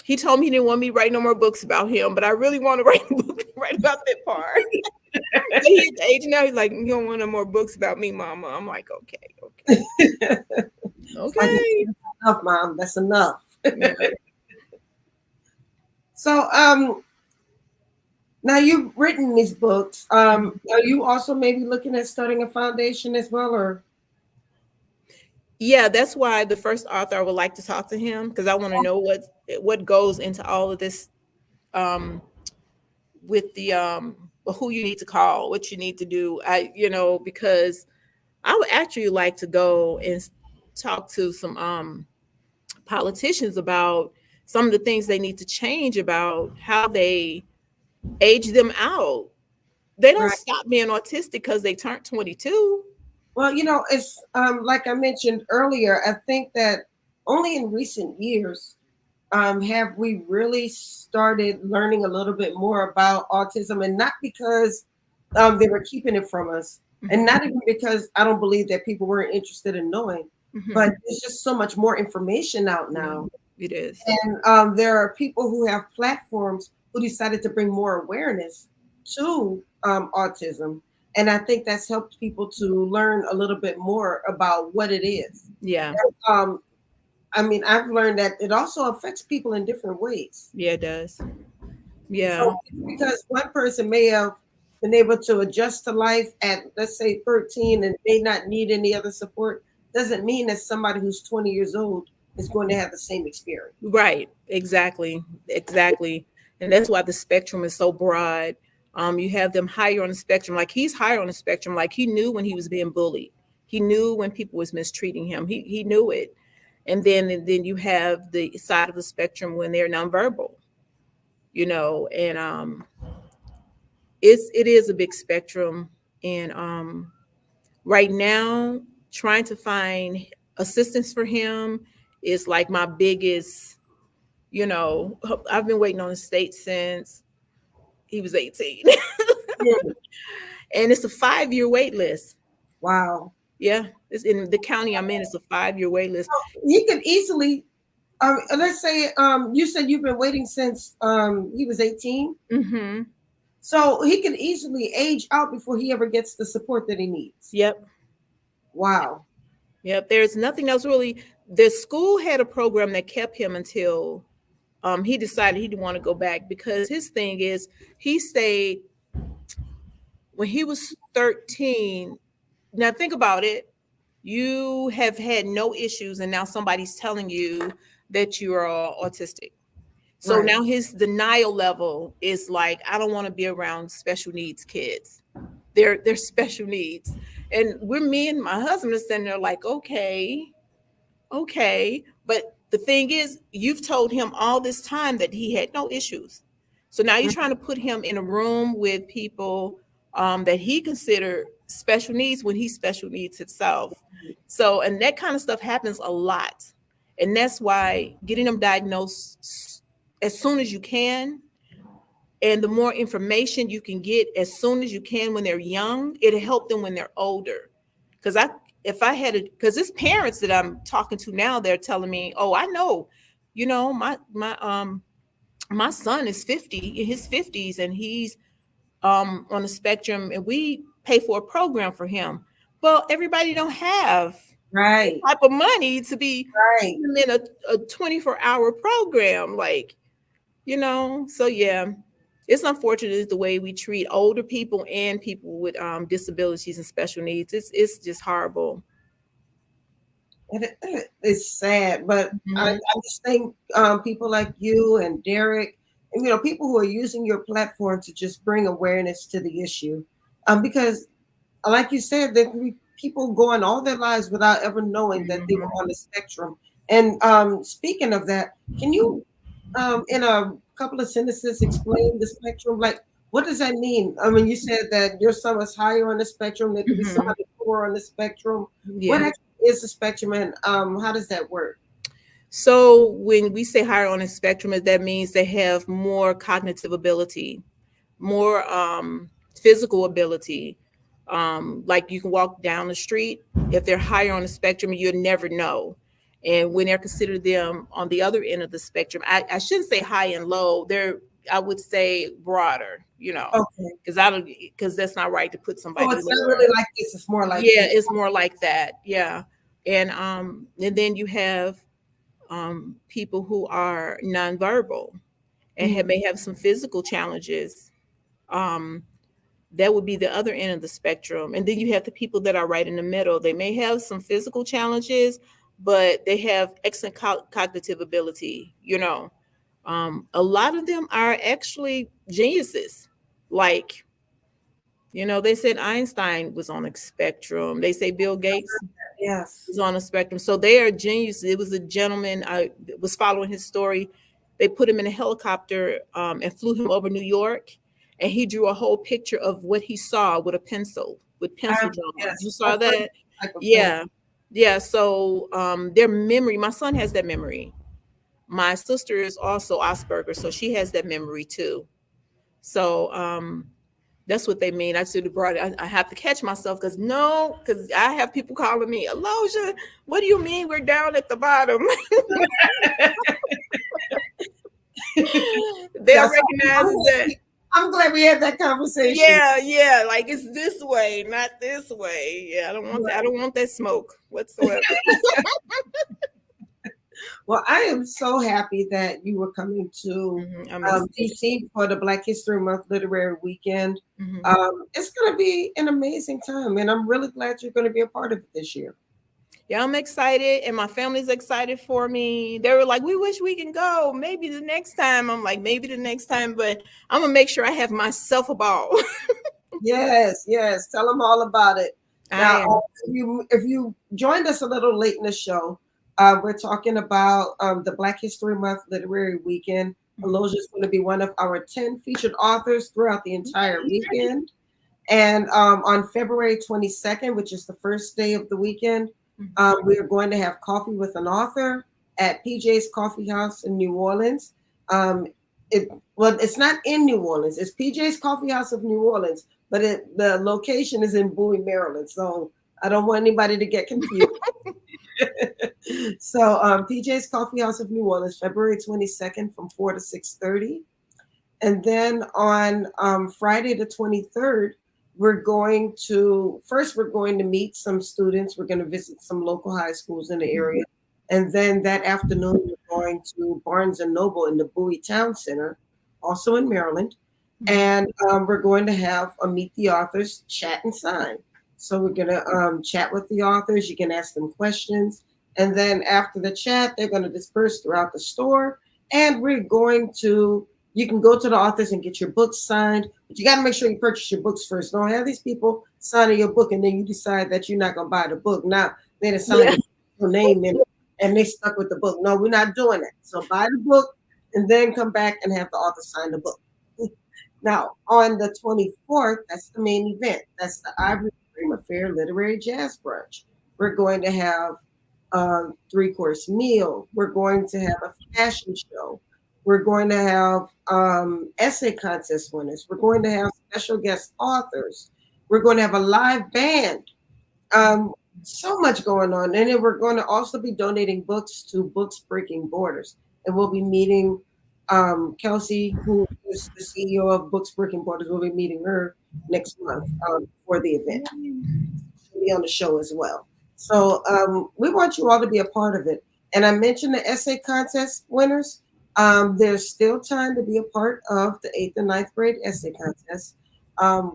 he told me he didn't want me to write no more books about him, but I really want to write a book right about that part. He's at the age now, he's like, you don't want no more books about me, Mama. I'm like, okay. Okay. Enough, Mom. That's enough. Yeah. So now you've written these books. Are you also maybe looking at starting a foundation as well, or? Yeah, that's why the first author, I would like to talk to him because I want to know what goes into all of this with the who you need to call, what you need to do. Because I would actually like to go and talk to some politicians about some of the things they need to change about how they age them out. They don't stop being autistic because they turned 22. Well, it's like I mentioned earlier, I think that only in recent years have we really started learning a little bit more about autism, and not because they were keeping it from us, and not even because I don't believe that people weren't interested in knowing, but there's just so much more information out now. It is. And there are people who have platforms who decided to bring more awareness to autism. And I think that's helped people to learn a little bit more about what it is. Yeah. I've learned that it also affects people in different ways. Yeah, it does. Yeah. So because one person may have been able to adjust to life at, let's say, 13 and may not need any other support, doesn't mean that somebody who's 20 years old is going to have the same experience. Right. Exactly. And that's why the spectrum is so broad. You have them higher on the spectrum. Like he's higher on the spectrum. Like he knew when he was being bullied. He knew when people was mistreating him. He knew it. And then you have the side of the spectrum when they're nonverbal, and it is a big spectrum. And right now, trying to find assistance for him is like my biggest, I've been waiting on the state since he was 18. And it's a 5-year wait list. Wow. Yeah, it's in the county I'm in. It's a 5-year wait list. He could easily, let's say, you said you've been waiting since he was 18. Mm-hmm. So he can easily age out before he ever gets the support that he needs. Yep. Wow. Yep. There's nothing else really. The school had a program that kept him until he decided he didn't want to go back, because his thing is he stayed when he was 13. Now think about it. You have had no issues, and now somebody's telling you that you are autistic. So Right. now his denial level is like, I don't want to be around special needs kids. They're special needs. And me and my husband are sitting there like, okay. But the thing is, you've told him all this time that he had no issues. So now you're trying to put him in a room with people that he considered special needs when he's special needs himself. So, and that kind of stuff happens a lot. And that's why getting them diagnosed as soon as you can, and the more information you can get as soon as you can when they're young, it'll help them when they're older. Because because it's parents that I'm talking to now, they're telling me, oh, I know, my son is 50, in his 50s, and he's on the spectrum, and we pay for a program for him. Well, everybody don't have Right. type of money to be Right. in a 24-hour program, so yeah, it's unfortunate the way we treat older people and people with disabilities and special needs. It's just horrible. It's sad, but I just think people like you and Derrick, and people who are using your platform to just bring awareness to the issue, because, like you said, there can be people going all their lives without ever knowing that they were on the spectrum. And speaking of that, can you, in a couple of sentences, explain the spectrum? Like, what does that mean? I mean, you said that your son was higher on the spectrum. There could be somebody lower on the spectrum. Yeah. What actually is the spectrum, and how does that work? So when we say higher on the spectrum, that means they have more cognitive ability, more physical ability. Like you can walk down the street. If they're higher on the spectrum, you'll never know. And when they're considered them on the other end of the spectrum, I shouldn't say high and low. I would say broader, Okay. because that's not right to put somebody. Oh, it's lower. not really like this. It's more like yeah, this. it's more like that. Yeah, and then you have people who are nonverbal and may have some physical challenges. That would be the other end of the spectrum. And then you have the people that are right in the middle. They may have some physical challenges, but they have excellent cognitive ability. A lot of them are actually geniuses. Like, they said Einstein was on a spectrum. They say Bill Gates was on a spectrum. So they are geniuses. It was a gentleman, I was following his story. They put him in a helicopter and flew him over New York. And he drew a whole picture of what he saw with pencil drawings. Yes. You saw that? Yeah. Yeah. So their memory, my son has that memory. My sister is also Asperger's, so she has that memory too. So that's what they mean. I should have brought it. I have to catch myself because I have people calling me, Elogeia, what do you mean we're down at the bottom? They'll recognize that. I'm glad we had that conversation. Yeah, like it's this way, not this way. Yeah, I don't want that. I don't want that smoke whatsoever. Well, I am so happy that you were coming to DC for the Black History Month Literary Weekend. It's going to be an amazing time, and I'm really glad you're going to be a part of it this year. Yeah, I'm excited, and my family's excited for me. They were like, we wish we can go. Maybe the next time. I'm like, maybe the next time, but I'm going to make sure I have myself a ball. Yes. Tell them all about it. Now, if you joined us a little late in the show, we're talking about the Black History Month Literary Weekend. Elogeia is going to be one of our 10 featured authors throughout the entire weekend. And on February 22nd, which is the first day of the weekend, we are going to have coffee with an author at PJ's Coffee House in New Orleans. It's not in New Orleans. It's PJ's Coffee House of New Orleans, but the location is in Bowie, Maryland. So I don't want anybody to get confused. So PJ's Coffee House of New Orleans, February 22nd from 4 to 6:30. And then on Friday the 23rd, we're going to meet some students. We're going to visit some local high schools in the area. And then that afternoon, we're going to Barnes and Noble in the Bowie Town Center, also in Maryland. And we're going to have a Meet the Authors chat and sign. So we're going to chat with the authors. You can ask them questions. And then after the chat, they're going to disperse throughout the store. And you can go to the authors and get your books signed. But you got to make sure you purchase your books first. Don't have these people signing your book and then you decide that you're not going to buy the book. Now, they decided your name in it and they stuck with the book. No, we're not doing that. So buy the book and then come back and have the author sign the book. Now, on the 24th, that's the main event. That's the Ivory Cream Affair Literary Jazz Brunch. We're going to have a 3-course meal. We're going to have a fashion show. We're going to have essay contest winners. We're going to have special guest authors. We're going to have a live band. So much going on. And then we're going to also be donating books to Books Breaking Borders. And we'll be meeting Kelsey, who is the CEO of Books Breaking Borders. We'll be meeting her next month for the event. She'll be on the show as well. So we want you all to be a part of it. And I mentioned the essay contest winners. There's still time to be a part of the 8th and 9th grade essay contest.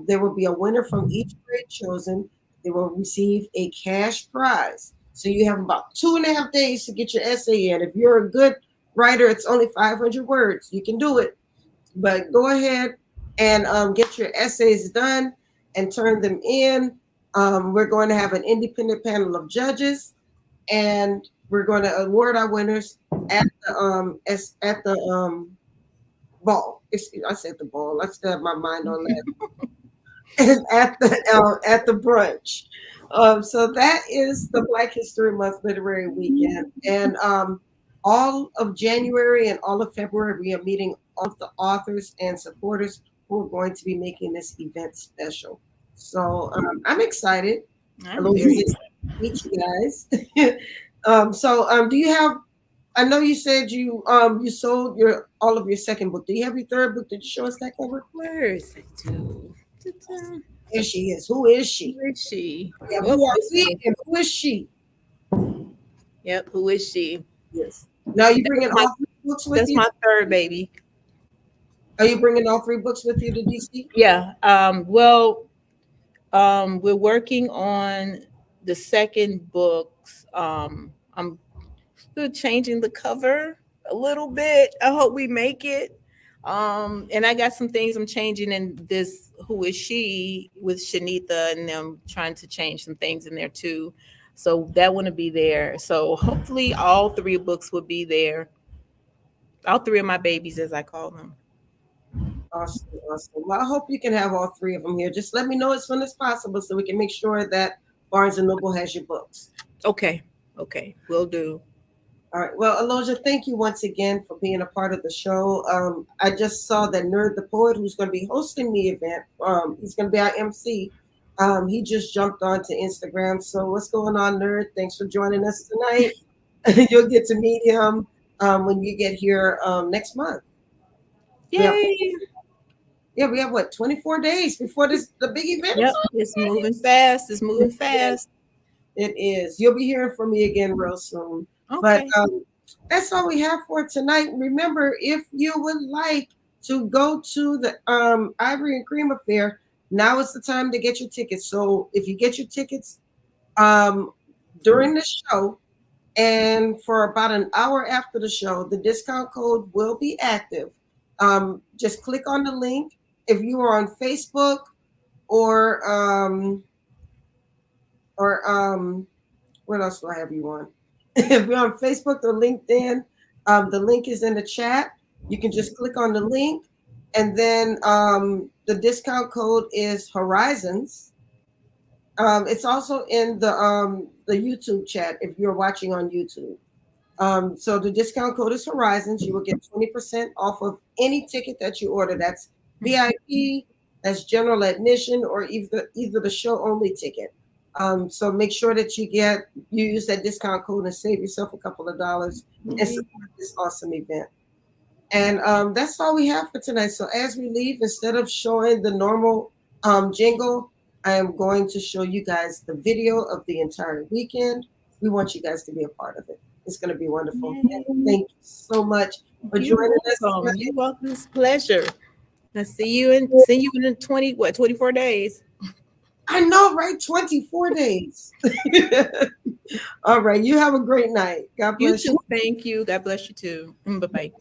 There will be a winner from each grade chosen. They will receive a cash prize. So you have about 2.5 days to get your essay in. If you're a good writer, it's only 500 words. You can do it. But go ahead and get your essays done and turn them in. We're going to have an independent panel of judges, and we're going to award our winners at the ball. I said the ball. I still have my mind on that. at the brunch. So that is the Black History Month Literary Weekend, and all of January and all of February, we are meeting all of the authors and supporters who are going to be making this event special. So I'm excited. Hello, meet you guys. Do you have? I know you said you sold all of your second book. Do you have your third book? Did you show us that cover? Where is it? There she is. Who is she? Who is she? Yeah, who is she? Yep, who is she? Yes. Now you bringing all 3 books with you? That's my third baby. Are you bringing all 3 books with you to DC? Yeah. We're working on the second books. I'm still changing the cover a little bit. I hope we make it. And I got some things I'm changing in this Who Is She with Shanitha, and them trying to change some things in there too. So that wouldn't be there. So hopefully all 3 books will be there. All 3 of my babies, as I call them. Awesome. Well, I hope you can have all 3 of them here. Just let me know as soon as possible so we can make sure that Barnes & Noble has your books. Okay, will do. All right. Well, Elogeia, thank you once again for being a part of the show. I just saw that Nerd the Poet, who's going to be hosting the event, he's going to be our MC. He just jumped onto Instagram. So what's going on, Nerd? Thanks for joining us tonight. You'll get to meet him when you get here next month. Yay! Yeah, we have 24 days before the big event. Yep, it's moving fast. It is. You'll be hearing from me again real soon. Okay. But that's all we have for tonight. Remember, if you would like to go to the Ivory and Cream Affair, now is the time to get your tickets. So if you get your tickets during the show and for about an hour after the show, the discount code will be active. Just click on the link. If you are on Facebook or what else do I have you on? If you're on Facebook or LinkedIn, the link is in the chat. You can just click on the link, and then the discount code is Horizons. It's also in the YouTube chat if you're watching on YouTube. So the discount code is Horizons. You will get 20% off of any ticket that you order. That's VIP, that's general admission, or either the show only ticket. So make sure that you use that discount code and save yourself a couple of dollars and support this awesome event. And that's all we have for tonight. So as we leave, instead of showing the normal jingle, I am going to show you guys the video of the entire weekend. We want you guys to be a part of it. It's going to be wonderful. And thank you so much for joining us. You're welcome. It's a pleasure. I see you in 24 days. I know, right? 24 days. All right. You have a great night. God bless you. Too. Thank you. God bless you too. Bye-bye.